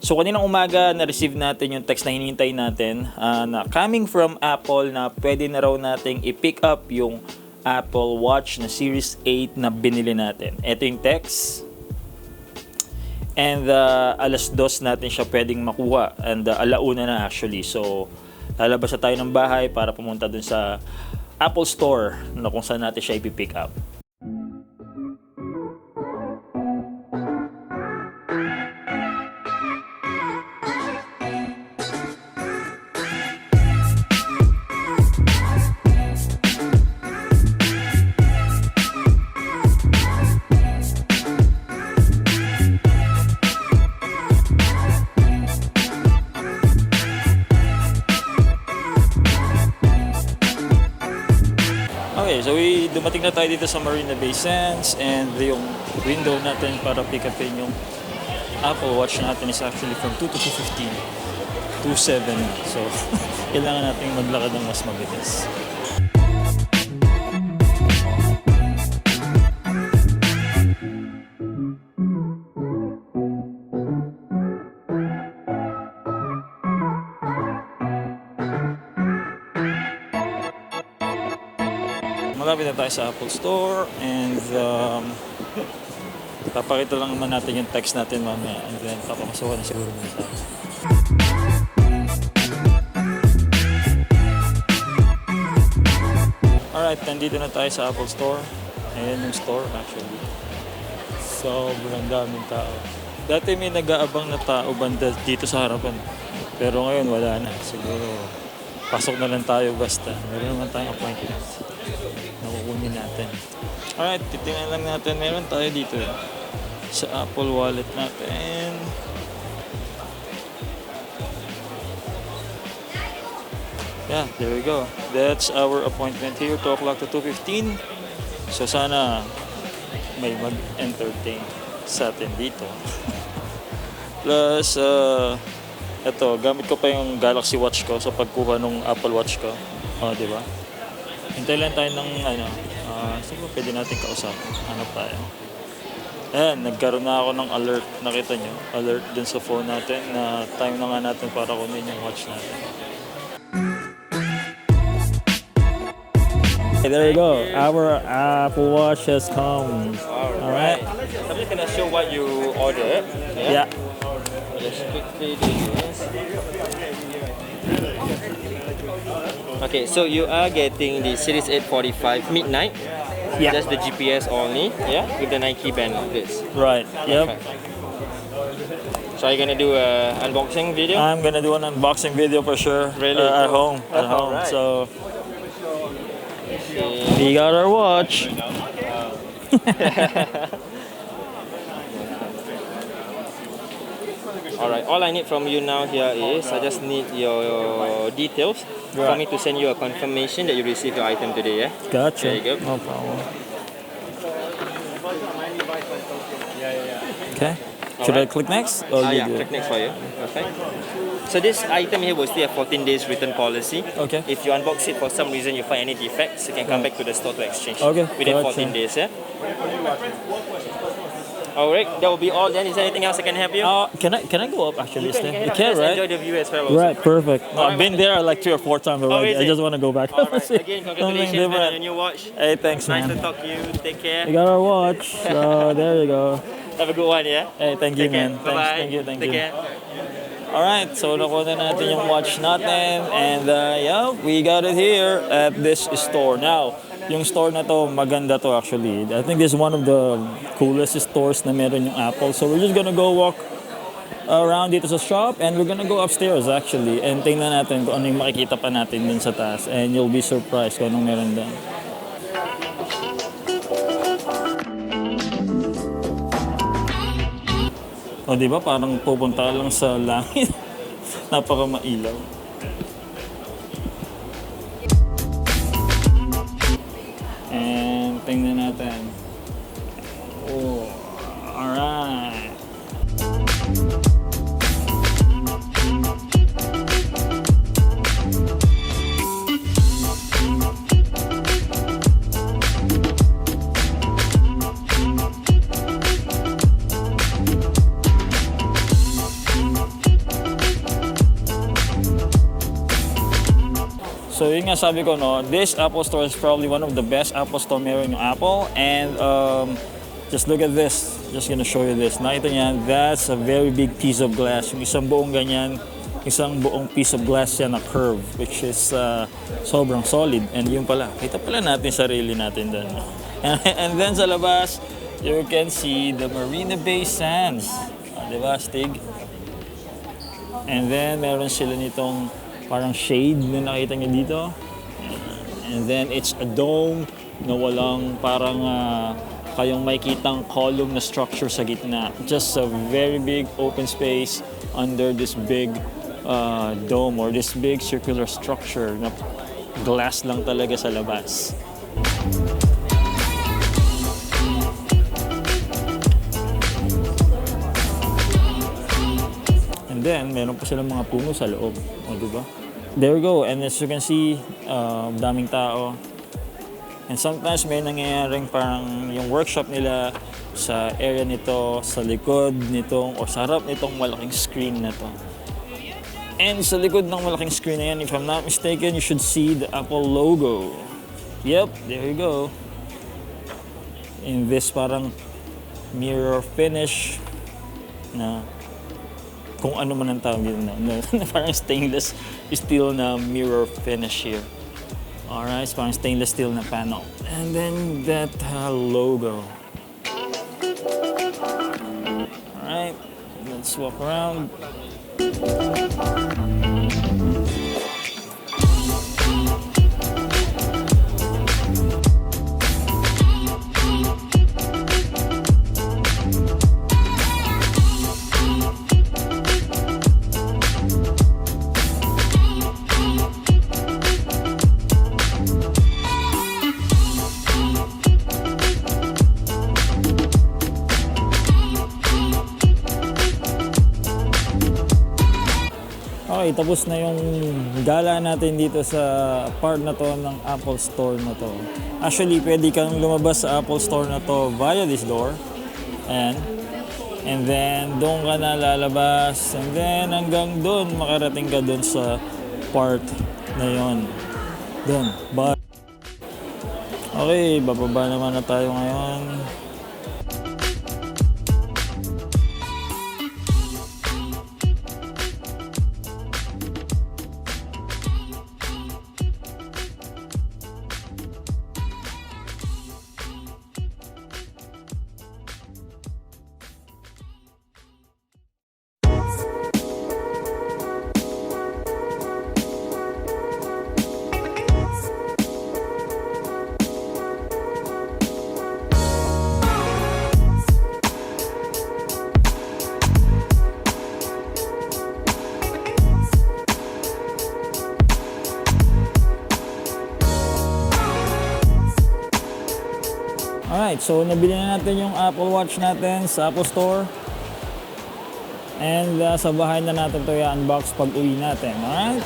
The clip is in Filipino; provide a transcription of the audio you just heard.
So kaninang umaga na-receive natin yung text na hinihintay natin na coming from Apple na pwede na raw nating i-pick up yung Apple Watch na Series 8 na binili natin. Ito yung text. And alas 2 natin siya pwedeng makuha. And alauna na actually. So lalabas na tayo ng bahay para pumunta dun sa Apple Store na kung saan natin siya i-pick up. Okay, so dumating na tayo dito sa Marina Bay Sands and yung window natin para pick upin yung Apple Watch natin is actually from 2 to 2:15 to 7. So, kailangan natin maglakad ng mas mabilis. Malapit na tayo sa Apple Store and papakita lang naman natin yung text natin mamaya and then papapasukan na siguro muna tayo. Alright, nandito na tayo sa Apple Store. Ayan yung store actually. Sobrang daming tao. Dati may nag-aabang na tao banda dito sa harapan. Pero ngayon wala na. Siguro pasok na lang tayo basta. Meron naman tayong appointment. Nakukunin natin. Alright, titingnan lang natin. Meron tayo dito sa Apple Wallet natin. Yeah, there we go. That's our appointment here, 2 o'clock to 2:15. So sana may mag-entertain sa atin dito. Plus, eto, gamit ko pa yung Galaxy Watch ko sa pagkuha ng Apple Watch ko. Di ba? Hintay lang tayo ng siguro pwede natin kausapin. Hanap tayo. Ayan, nagkaroon na ako ng alert. Nakita nyo? Alert dun sa phone natin na time na nga natin para kunin yung watch natin. Okay, there you go. Our Apple Watch has come. Alright. I'm just gonna show what you ordered. Yeah. Let's quickly do this. Okay, so you are getting the Series 845 Midnight. Yeah. Just the GPS only, yeah, with the Nike band like this. Right. Yep. Okay. So are you gonna do a unboxing video? I'm gonna do an unboxing video for sure. Really? At home. At home. Alright. So we got our watch. Alright, all I need from you now here is I just need your details for me to send you a confirmation that you received your item today, yeah? Gotcha. There you go. No problem. Okay. Should I click next? Or you Yeah, do it? click next for you. Perfect. So this item here will still have 14 days return policy. Okay. If you unbox it for some reason you find any defects, you can come back to the store to exchange. Okay, Within gotcha. 14 days, yeah? Alright, that will be all then. Is there anything else I can help you? Can I go up actually? You can You can, just right? enjoy the view as well. Also. Right, perfect. No, I've Alright, been there like 3 or 4 times already. is I it? just want to go back. Alright, See again, something congratulations man, on different. your new watch. Hey, thanks, Nice man. to talk to you. Take care. We got our watch. So there you go. Have a good one, yeah? Hey, thank you, Take care. man. Bye-bye. Thank Take you. care. Alright, so nakuha na natin yung watch natin and yeah, we got it here at this store. Now, yung store na to, maganda to actually. I think this is one of the coolest stores na meron yung Apple. So we're just gonna go walk around dito sa shop and we're gonna go upstairs actually and tingnan natin kung ano yung makikita pa natin dun sa taas and you'll be surprised kung anong meron dun. O diba parang pupunta lang sa langit. Napaka mailaw. And tingnan natin. Oh, alright. So yun nga sabi ko, no, this Apple Store is probably one of the best Apple Store meron yung Apple. And just look at this. Just gonna show you this. Nakita niyan, that's a very big piece of glass. Yung isang buong ganyan, isang buong piece of glass yan na curve, which is sobrang solid. And yun pala, kita pala natin sarili natin doon. And then sa labas, you can see the Marina Bay Sands. Diba, Stig? And then meron sila nitong parang shade na nakita niyo dito. And then it's a dome na walang parang kayong makikitang column na structure sa gitna. Just a very big open space under this big dome or this big circular structure na glass lang talaga sa labas. And then, meron pa silang mga puno sa loob. O, diba? There we go. And as you can see, daming tao. And sometimes may nangyayaring parang yung workshop nila sa area nito, sa likod nitong, o sa harap nitong malaking screen na to. And sa likod ng malaking screen na yan, if I'm not mistaken, you should see the Apple logo. Yep, there you go. In this parang mirror finish na kung ano man ang tawag yun na parang stainless steel na mirror finish here. Alright, it's parang stainless steel na panel. And then that logo. Alright, let's walk around. Okay, tapos na yung gala natin dito sa part na to ng Apple Store na to. Actually, pwede kang lumabas sa Apple Store na to via this door. And then, doon ka na lalabas. And then, hanggang doon, makarating ka doon sa part na yon. Doon. Okay, bababa naman na tayo ngayon. Alright, so nabili na natin yung Apple Watch natin sa Apple Store. And sa bahay na natin ito i-unbox pag uwi natin. Alright?